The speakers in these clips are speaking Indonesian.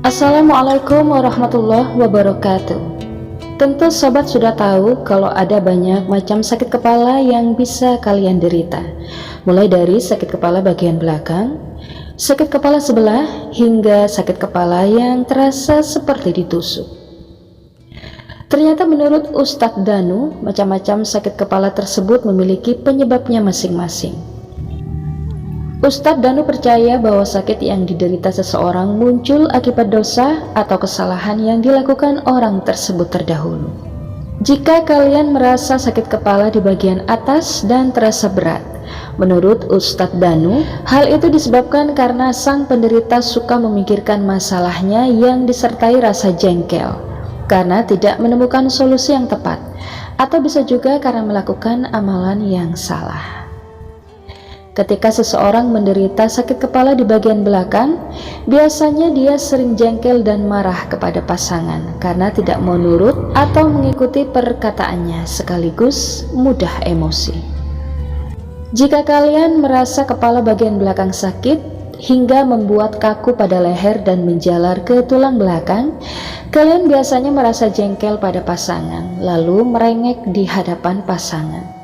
Assalamualaikum warahmatullahi wabarakatuh. Tentu sobat sudah tahu kalau ada banyak macam sakit kepala yang bisa kalian derita. Mulai dari sakit kepala bagian belakang, sakit kepala sebelah, hingga sakit kepala yang terasa seperti ditusuk. Ternyata menurut Ustadz Danu, macam-macam sakit kepala tersebut memiliki penyebabnya masing-masing. Ustadz Danu percaya bahwa sakit yang diderita seseorang muncul akibat dosa atau kesalahan yang dilakukan orang tersebut terdahulu. Jika kalian merasa sakit kepala di bagian atas dan terasa berat, menurut Ustadz Danu, hal itu disebabkan karena sang penderita suka memikirkan masalahnya yang disertai rasa jengkel karena tidak menemukan solusi yang tepat, atau bisa juga karena melakukan amalan yang salah. Ketika seseorang menderita sakit kepala di bagian belakang, biasanya dia sering jengkel dan marah kepada pasangan karena tidak mau nurut atau mengikuti perkataannya, sekaligus mudah emosi. Jika kalian merasa kepala bagian belakang sakit hingga membuat kaku pada leher dan menjalar ke tulang belakang, kalian biasanya merasa jengkel pada pasangan, lalu merengek di hadapan pasangan.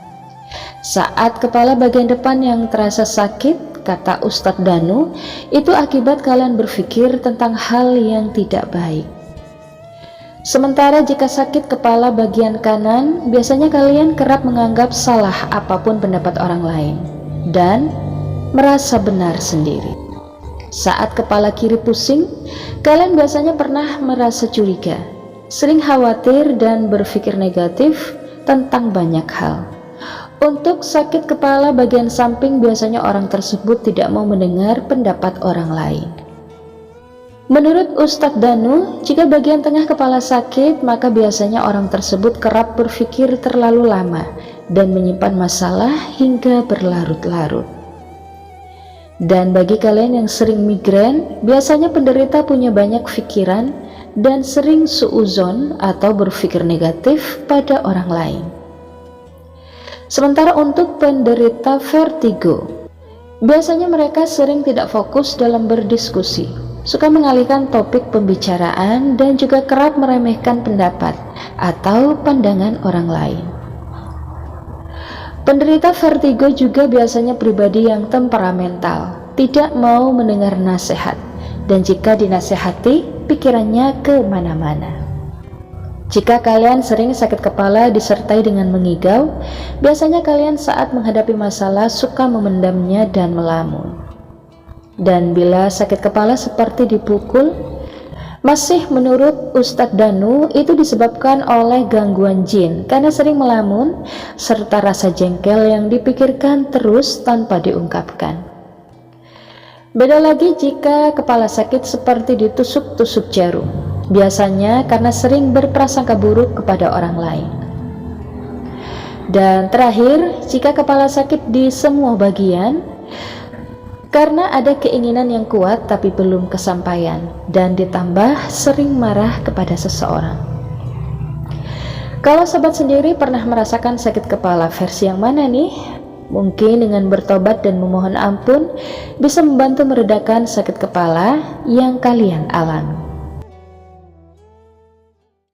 Saat kepala bagian depan yang terasa sakit, kata Ustadz Danu, itu akibat kalian berpikir tentang hal yang tidak baik. Sementara jika sakit kepala bagian kanan, biasanya kalian kerap menganggap salah apapun pendapat orang lain dan merasa benar sendiri. Saat kepala kiri pusing, kalian biasanya pernah merasa curiga, sering khawatir dan berpikir negatif tentang banyak hal. Untuk sakit kepala bagian samping, biasanya orang tersebut tidak mau mendengar pendapat orang lain. Menurut Ustadz Danu, jika bagian tengah kepala sakit, maka biasanya orang tersebut kerap berpikir terlalu lama dan menyimpan masalah hingga berlarut-larut. Dan bagi kalian yang sering migrain, biasanya penderita punya banyak pikiran dan sering suuzon atau berpikir negatif pada orang lain. Sementara untuk penderita vertigo, biasanya mereka sering tidak fokus dalam berdiskusi, suka mengalihkan topik pembicaraan dan juga kerap meremehkan pendapat atau pandangan orang lain. Penderita vertigo juga biasanya pribadi yang temperamental, tidak mau mendengar nasihat, dan jika dinasehati, pikirannya kemana-mana. Jika kalian sering sakit kepala disertai dengan mengigau, biasanya kalian saat menghadapi masalah suka memendamnya dan melamun. Dan bila sakit kepala seperti dipukul, masih menurut Ustadz Danu, itu disebabkan oleh gangguan jin karena sering melamun serta rasa jengkel yang dipikirkan terus tanpa diungkapkan. Beda lagi jika kepala sakit seperti ditusuk-tusuk jarum, biasanya karena sering berprasangka buruk kepada orang lain. Dan terakhir, jika kepala sakit di semua bagian, karena ada keinginan yang kuat tapi belum kesampaian, dan ditambah sering marah kepada seseorang. Kalau sobat sendiri pernah merasakan sakit kepala versi yang mana nih? Mungkin dengan bertobat dan memohon ampun bisa membantu meredakan sakit kepala yang kalian alami.